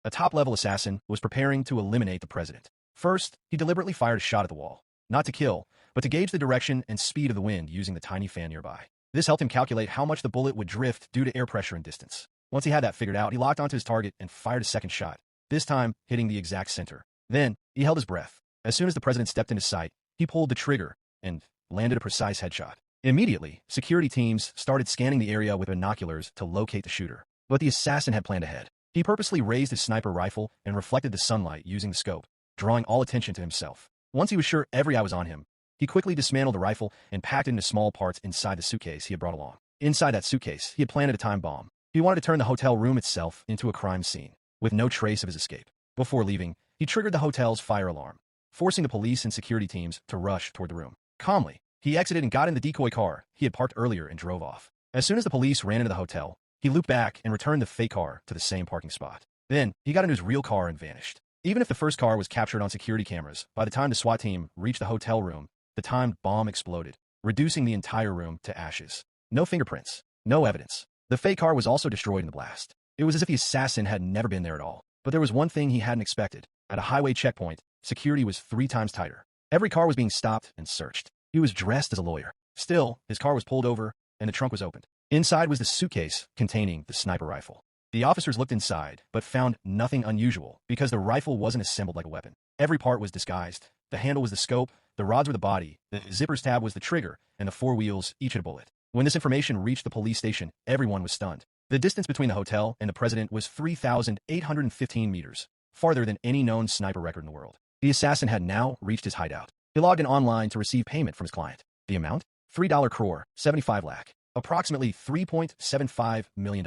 a top-level assassin was preparing to eliminate the president. First, he deliberately fired a shot at the wall, not to kill, but to gauge the direction and speed of the wind using the tiny fan nearby. This helped him calculate how much the bullet would drift due to air pressure and distance. Once he had that figured out, he locked onto his target and fired a second shot, this time hitting the exact center. Then, he held his breath. As soon as the president stepped into sight, he pulled the trigger and landed a precise headshot. Immediately, security teams started scanning the area with binoculars to locate the shooter. But the assassin had planned ahead. He purposely raised his sniper rifle and reflected the sunlight using the scope, drawing all attention to himself. Once he was sure every eye was on him, he quickly dismantled the rifle and packed it into small parts inside the suitcase he had brought along. Inside that suitcase, he had planted a time bomb. He wanted to turn the hotel room itself into a crime scene, with no trace of his escape. Before leaving, he triggered the hotel's fire alarm, forcing the police and security teams to rush toward the room. Calmly, he exited and got in the decoy car he had parked earlier and drove off. As soon as the police ran into the hotel, he looped back and returned the fake car to the same parking spot. Then, he got into his real car and vanished. Even if the first car was captured on security cameras, by the time the SWAT team reached the hotel room, the timed bomb exploded, reducing the entire room to ashes. No fingerprints, no evidence. The fake car was also destroyed in the blast. It was as if the assassin had never been there at all. But there was one thing he hadn't expected. At a highway checkpoint, security was 3 times tighter. Every car was being stopped and searched. He was dressed as a lawyer. Still, his car was pulled over, and the trunk was opened. Inside was the suitcase containing the sniper rifle. The officers looked inside, but found nothing unusual, because the rifle wasn't assembled like a weapon. Every part was disguised. The handle was the scope, the rods were the body, the zipper's tab was the trigger, and the 4 wheels each had a bullet. When this information reached the police station, everyone was stunned. The distance between the hotel and the president was 3,815 meters, farther than any known sniper record in the world. The assassin had now reached his hideout. He logged in online to receive payment from his client. The amount? $3 crore, 75 lakh, approximately $3.75 million.